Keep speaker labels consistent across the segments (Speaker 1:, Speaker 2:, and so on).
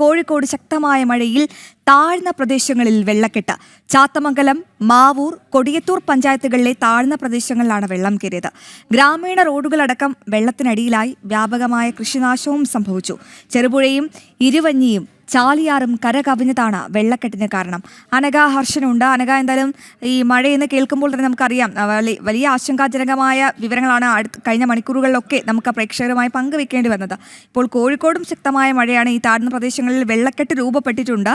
Speaker 1: കോഴിക്കോട് ശക്തമായ മഴയിൽ താഴ്ന്ന പ്രദേശങ്ങളിൽ വെള്ളക്കെട്ട്. ചാത്തമംഗലം, മാവൂർ, കൊടിയത്തൂർ പഞ്ചായത്തുകളിലെ താഴ്ന്ന പ്രദേശങ്ങളിലാണ് വെള്ളം കയറിയത്. ഗ്രാമീണ റോഡുകളടക്കം വെള്ളത്തിനടിയിലായി. വ്യാപകമായ കൃഷിനാശവും സംഭവിച്ചു. ചെറുപുഴയും ഇരുവഞ്ഞിയും ചാലിയാറും കരകവിഞ്ഞതാണ് വെള്ളക്കെട്ടിന് കാരണം. അനഘ ഹർഷനുണ്ട്. അനഘ, എന്തായാലും ഈ മഴയെന്ന് കേൾക്കുമ്പോൾ തന്നെ നമുക്കറിയാം വലിയ ആശങ്കാജനകമായ വിവരങ്ങളാണ് കഴിഞ്ഞ മണിക്കൂറുകളിലൊക്കെ നമുക്ക് പ്രേക്ഷകരുമായി പങ്കുവെക്കേണ്ടി വന്നത്. ഇപ്പോൾ കോഴിക്കോടും ശക്തമായ മഴയാണ്. ഈ താഴ്ന്ന പ്രദേശങ്ങളിൽ വെള്ളക്കെട്ട് രൂപപ്പെട്ടിട്ടുണ്ട്.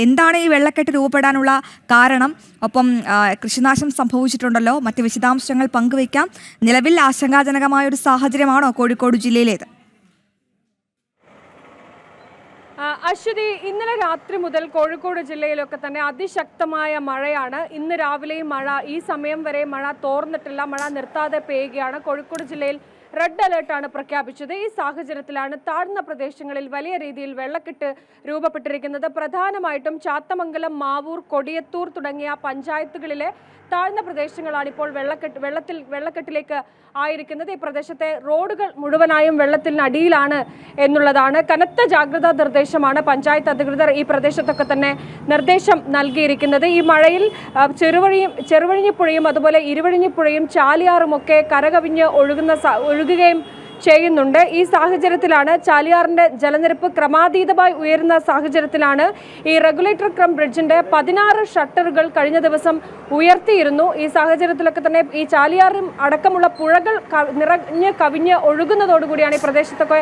Speaker 1: എന്താണ് ഈ വെള്ളക്കെട്ട് രൂപപ്പെടാനുള്ള കാരണം? ഒപ്പം കൃഷിനാശം സംഭവിച്ചിട്ടുണ്ടല്ലോ. മറ്റ് വിശദാംശങ്ങൾ പങ്കുവയ്ക്കാം. നിലവിൽ ആശങ്കാജനകമായ ഒരു സാഹചര്യമാണോ കോഴിക്കോട് ജില്ലയിലേത്?
Speaker 2: അശ്വതി, ഇന്നലെ രാത്രി മുതൽ കോഴിക്കോട് ജില്ലയിലൊക്കെ തന്നെ അതിശക്തമായ മഴയാണ്. ഇന്ന് രാവിലെയും മഴ, ഈ സമയം വരെ മഴ തോർന്നിട്ടില്ല. മഴ നിർത്താതെ പെയ്യുകയാണ്. കോഴിക്കോട് ജില്ലയിൽ റെഡ് അലേർട്ടാണ് പ്രഖ്യാപിച്ചത്. ഈ സാഹചര്യത്തിലാണ് താഴ്ന്ന പ്രദേശങ്ങളിൽ വലിയ രീതിയിൽ വെള്ളക്കെട്ട് രൂപപ്പെട്ടിരിക്കുന്നത്. പ്രധാനമായിട്ടും ചാത്തമംഗലം, മാവൂർ, കൊടിയത്തൂർ തുടങ്ങിയ പഞ്ചായത്തുകളിലെ താഴ്ന്ന പ്രദേശങ്ങളാണ് ഇപ്പോൾ വെള്ളക്കെട്ടിലേക്ക് ആയിരിക്കുന്നത്. ഈ പ്രദേശത്തെ റോഡുകൾ മുഴുവനായും വെള്ളത്തിനടിയിലാണ് എന്നുള്ളതാണ്. കനത്ത ജാഗ്രതാ നിർദ്ദേശമാണ് പഞ്ചായത്ത് അധികൃതർ ഈ പ്രദേശത്തൊക്കെ തന്നെ നിർദ്ദേശം നൽകിയിരിക്കുന്നത്. ഈ മഴയിൽ ചെറുവഴിഞ്ഞിപ്പുഴയും അതുപോലെ ഇരുവഴിഞ്ഞിപ്പുഴയും ചാലിയാറും ഒക്കെ കരകവിഞ്ഞ് ഒഴുകുകയും ചെയ്യുന്നുണ്ട്. ഈ സാഹചര്യത്തിലാണ് ചാലിയാറിന്റെ ജലനിരപ്പ് ക്രമാതീതമായി ഉയരുന്ന സാഹചര്യത്തിലാണ് ഈ റെഗുലേറ്റർ ക്രം ബ്രിഡ്ജിന്റെ 16 ഷട്ടറുകൾ കഴിഞ്ഞ ദിവസം ഉയർത്തിയിരുന്നു. ഈ സാഹചര്യത്തിലൊക്കെ തന്നെ ഈ ചാലിയാറും അടക്കമുള്ള പുഴകൾ നിറഞ്ഞ് കവിഞ്ഞ് ഒഴുകുന്നതോടുകൂടിയാണ് ഈ പ്രദേശത്തൊക്കെ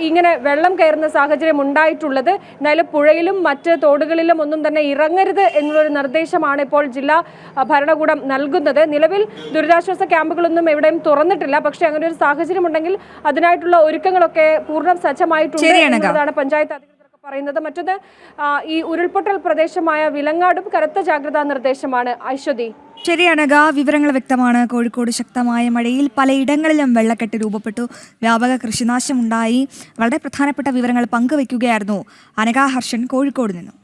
Speaker 2: ഇങ്ങനെ വെള്ളം കയറുന്ന സാഹചര്യം ഉണ്ടായിട്ടുള്ളത്. എന്നാലും പുഴയിലും മറ്റ് തോടുകളിലും ഒന്നും തന്നെ ഇറങ്ങരുത് എന്നുള്ളൊരു നിർദ്ദേശമാണ് ഇപ്പോൾ ജില്ലാ ഭരണകൂടം നൽകുന്നത്. നിലവിൽ ദുരിതാശ്വാസ ക്യാമ്പുകളൊന്നും എവിടെയും തുറന്നിട്ടില്ല. പക്ഷേ അങ്ങനെ ഒരു സാഹചര്യം ഉണ്ടെങ്കിൽ അതിനായിട്ടുള്ള ഒരുക്കങ്ങളൊക്കെ പൂർണ്ണ സജ്ജമായിട്ടുണ്ട് എന്നതാണ് പഞ്ചായത്ത് അധികൃതരൊക്കെ പറയുന്നത്. മറ്റൊന്ന്, ഈ ഉരുൾപൊട്ടൽ പ്രദേശമായ വിലങ്ങാടും കനത്ത ജാഗ്രതാ നിർദ്ദേശമാണ്. ഐശ്വതി,
Speaker 1: ശരിയാണ്. വിവരങ്ങൾ വ്യക്തമാണ്. കോഴിക്കോട് ശക്തമായ മഴയിൽ പലയിടങ്ങളിലും വെള്ളക്കെട്ട് രൂപപ്പെട്ടു. വ്യാപക കൃഷിനാശമുണ്ടായി. വളരെ പ്രധാനപ്പെട്ട വിവരങ്ങൾ പങ്കുവയ്ക്കുകയായിരുന്നു അനഘ ഹർഷൻ കോഴിക്കോട് നിന്നും.